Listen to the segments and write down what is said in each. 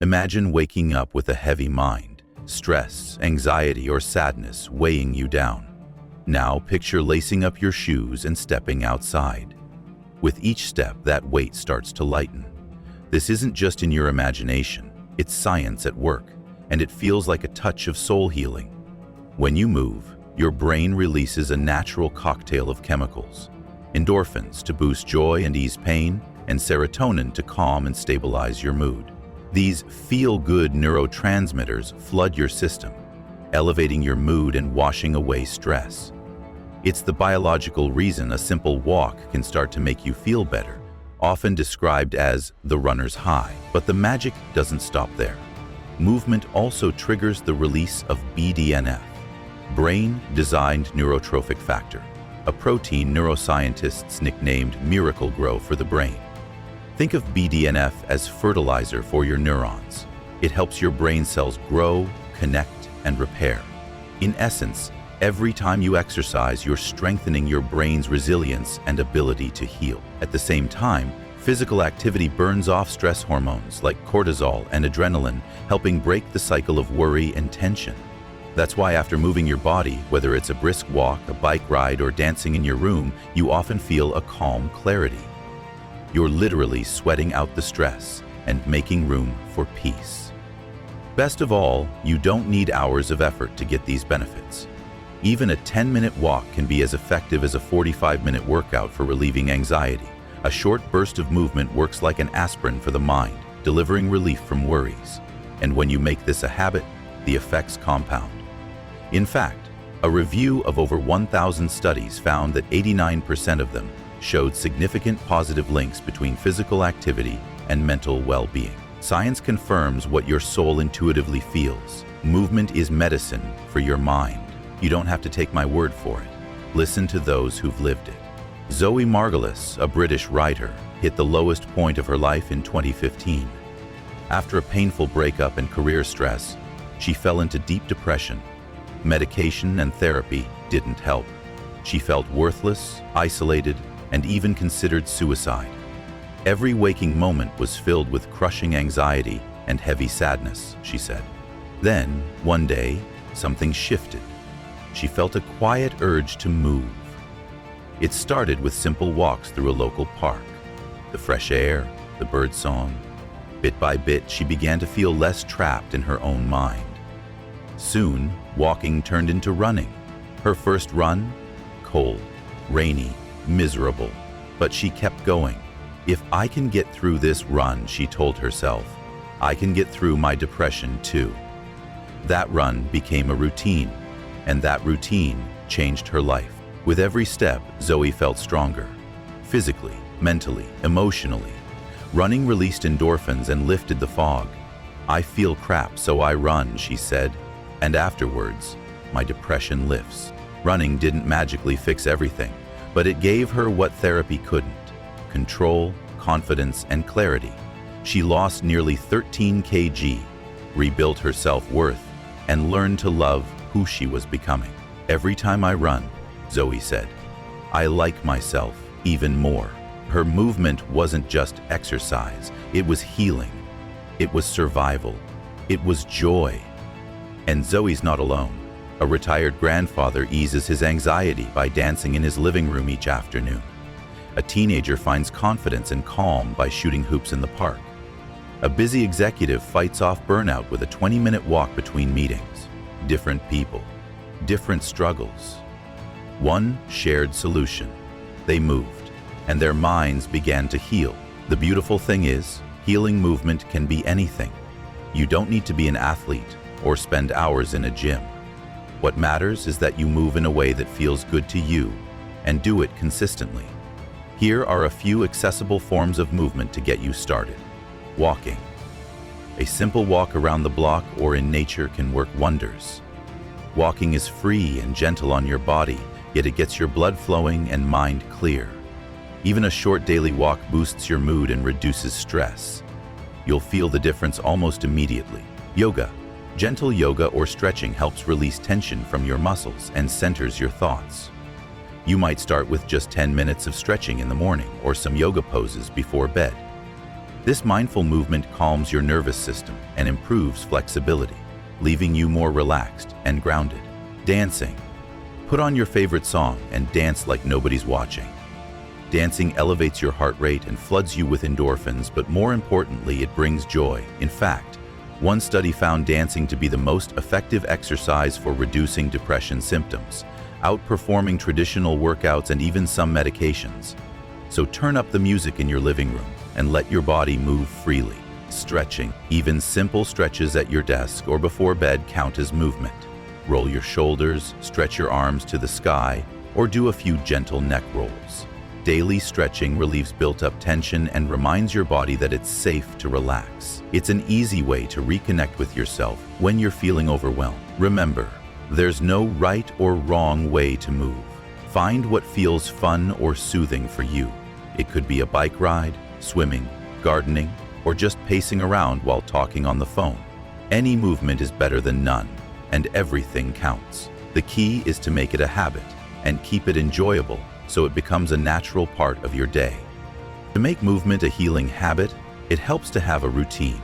Imagine waking up with a heavy mind, stress, anxiety, or sadness weighing you down. Now picture lacing up your shoes and stepping outside. With each step, that weight starts to lighten. This isn't just in your imagination, it's science at work, and it feels like a touch of soul healing. When you move, your brain releases a natural cocktail of chemicals: endorphins to boost joy and ease pain, and serotonin to calm and stabilize your mood. These feel-good neurotransmitters flood your system, elevating your mood and washing away stress. It's the biological reason a simple walk can start to make you feel better, often described as the runner's high. But the magic doesn't stop there. Movement also triggers the release of BDNF, brain-designed neurotrophic factor, a protein neuroscientists nicknamed Miracle-Gro for the brain. Think of BDNF as fertilizer for your neurons. It helps your brain cells grow, connect, and repair. In essence, every time you exercise, you're strengthening your brain's resilience and ability to heal. At the same time, physical activity burns off stress hormones like cortisol and adrenaline, helping break the cycle of worry and tension. That's why after moving your body, whether it's a brisk walk, a bike ride, or dancing in your room, you often feel a calm clarity. You're literally sweating out the stress and making room for peace. Best of all, you don't need hours of effort to get these benefits. Even a 10-minute walk can be as effective as a 45-minute workout for relieving anxiety. A short burst of movement works like an aspirin for the mind, delivering relief from worries. And when you make this a habit, the effects compound. In fact, a review of over 1,000 studies found that 89% of them showed significant positive links between physical activity and mental well-being. Science confirms what your soul intuitively feels. Movement is medicine for your mind. You don't have to take my word for it. Listen to those who've lived it. Zoe Margolis, a British writer, hit the lowest point of her life in 2015. After a painful breakup and career stress, she fell into deep depression. Medication and therapy didn't help. She felt worthless, isolated, and even considered suicide. Every waking moment was filled with crushing anxiety and heavy sadness, she said. Then, one day, something shifted. She felt a quiet urge to move. It started with simple walks through a local park. The fresh air, the birdsong. Bit by bit, she began to feel less trapped in her own mind. Soon, walking turned into running. Her first run? Cold, rainy, miserable. But she kept going. If I can get through this run, she told herself, I can get through my depression too. That run became a routine, and that routine changed her life. With every step, Zoe felt stronger. Physically, mentally, emotionally. Running released endorphins and lifted the fog. I feel crap, so I run, she said. And afterwards, my depression lifts. Running didn't magically fix everything, but it gave her what therapy couldn't: control, confidence, and clarity. She lost nearly 13 kg, rebuilt her self-worth, and learned to love who she was becoming. Every time I run, Zoe said, I like myself even more. Her movement wasn't just exercise, it was healing. It was survival. It was joy. And Zoe's not alone. A retired grandfather eases his anxiety by dancing in his living room each afternoon. A teenager finds confidence and calm by shooting hoops in the park. A busy executive fights off burnout with a 20-minute walk between meetings. Different people, different struggles. One shared solution. They moved, and their minds began to heal. The beautiful thing is, healing movement can be anything. You don't need to be an athlete or spend hours in a gym. What matters is that you move in a way that feels good to you and do it consistently. Here are a few accessible forms of movement to get you started. Walking. A simple walk around the block or in nature can work wonders. Walking is free and gentle on your body, yet it gets your blood flowing and mind clear. Even a short daily walk boosts your mood and reduces stress. You'll feel the difference almost immediately. Yoga. Gentle yoga or stretching helps release tension from your muscles and centers your thoughts. You might start with just 10 minutes of stretching in the morning or some yoga poses before bed. This mindful movement calms your nervous system and improves flexibility, leaving you more relaxed and grounded. Dancing. Put on your favorite song and dance like nobody's watching. Dancing elevates your heart rate and floods you with endorphins, but more importantly, it brings joy. In fact, one study found dancing to be the most effective exercise for reducing depression symptoms, outperforming traditional workouts and even some medications. So turn up the music in your living room and let your body move freely. Stretching. Even simple stretches at your desk or before bed count as movement. Roll your shoulders, stretch your arms to the sky, or do a few gentle neck rolls. Daily stretching relieves built-up tension and reminds your body that it's safe to relax. It's an easy way to reconnect with yourself when you're feeling overwhelmed. Remember, there's no right or wrong way to move. Find what feels fun or soothing for you. It could be a bike ride, swimming, gardening, or just pacing around while talking on the phone. Any movement is better than none, and everything counts. The key is to make it a habit and keep it enjoyable so it becomes a natural part of your day. To make movement a healing habit, it helps to have a routine.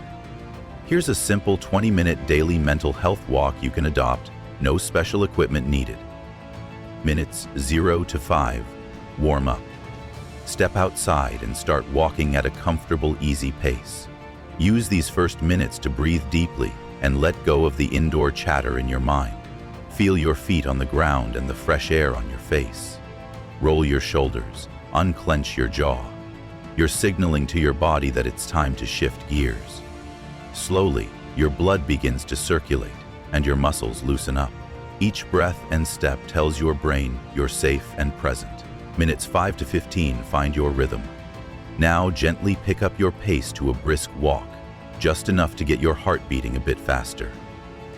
Here's a simple 20-minute daily mental health walk you can adopt, no special equipment needed. Minutes 0 to 5, warm up. Step outside and start walking at a comfortable, easy pace. Use these first minutes to breathe deeply and let go of the indoor chatter in your mind. Feel your feet on the ground and the fresh air on your face. Roll your shoulders, unclench your jaw. You're signaling to your body that it's time to shift gears. Slowly, your blood begins to circulate and your muscles loosen up. Each breath and step tells your brain you're safe and present. Minutes 5 to 15 find your rhythm. Now gently pick up your pace to a brisk walk, just enough to get your heart beating a bit faster.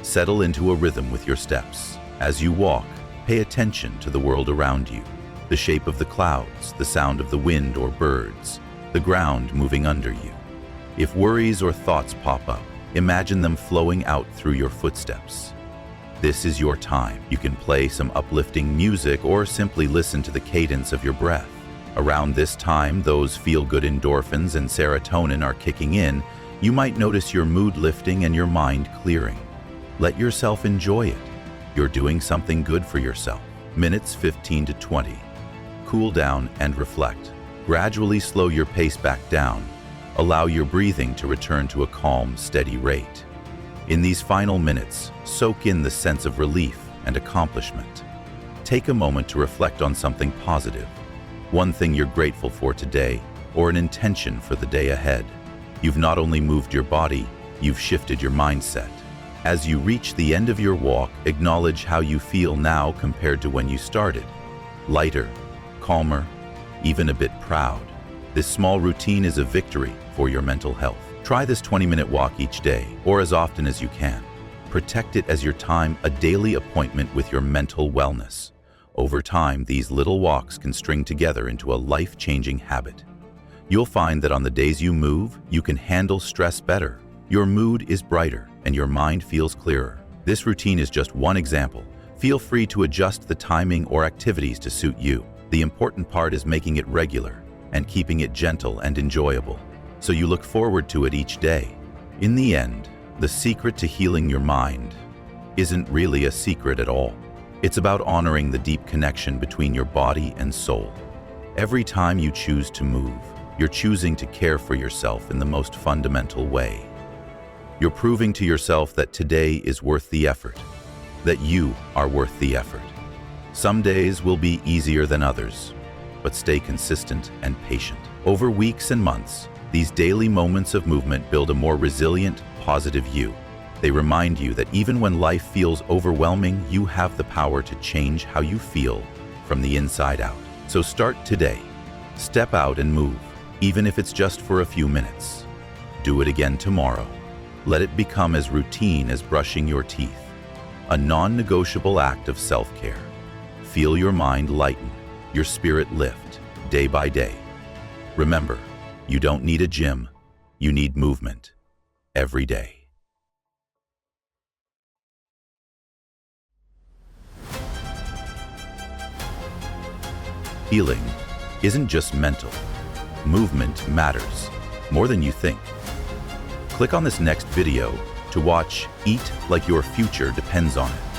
Settle into a rhythm with your steps. As you walk, pay attention to the world around you. The shape of the clouds, the sound of the wind or birds, the ground moving under you. If worries or thoughts pop up, imagine them flowing out through your footsteps. This is your time. You can play some uplifting music or simply listen to the cadence of your breath. Around this time, those feel-good endorphins and serotonin are kicking in. You might notice your mood lifting and your mind clearing. Let yourself enjoy it. You're doing something good for yourself. Minutes 15 to 20. Cool down and reflect. Gradually slow your pace back down. Allow your breathing to return to a calm, steady rate. In these final minutes, soak in the sense of relief and accomplishment. Take a moment to reflect on something positive, one thing you're grateful for today, or an intention for the day ahead. You've not only moved your body, you've shifted your mindset. As you reach the end of your walk, acknowledge how you feel now compared to when you started. Lighter, calmer, even a bit proud. This small routine is a victory for your mental health. Try this 20-minute walk each day, or as often as you can. Protect it as your time, a daily appointment with your mental wellness. Over time, these little walks can string together into a life-changing habit. You'll find that on the days you move, you can handle stress better. Your mood is brighter, and your mind feels clearer. This routine is just one example. Feel free to adjust the timing or activities to suit you. The important part is making it regular and keeping it gentle and enjoyable, so you look forward to it each day. In the end, the secret to healing your mind isn't really a secret at all. It's about honoring the deep connection between your body and soul. Every time you choose to move, you're choosing to care for yourself in the most fundamental way. You're proving to yourself that today is worth the effort, that you are worth the effort. Some days will be easier than others, but stay consistent and patient. Over weeks and months, these daily moments of movement build a more resilient, positive you. They remind you that even when life feels overwhelming, you have the power to change how you feel from the inside out. So start today. Step out and move, even if it's just for a few minutes. Do it again tomorrow. Let it become as routine as brushing your teeth, a non-negotiable act of self-care. Feel your mind lighten, your spirit lift, day by day. Remember, you don't need a gym, you need movement, every day. Healing isn't just mental. Movement matters. more than you think. Click on this next video to watch Eat Like Your Future Depends on It.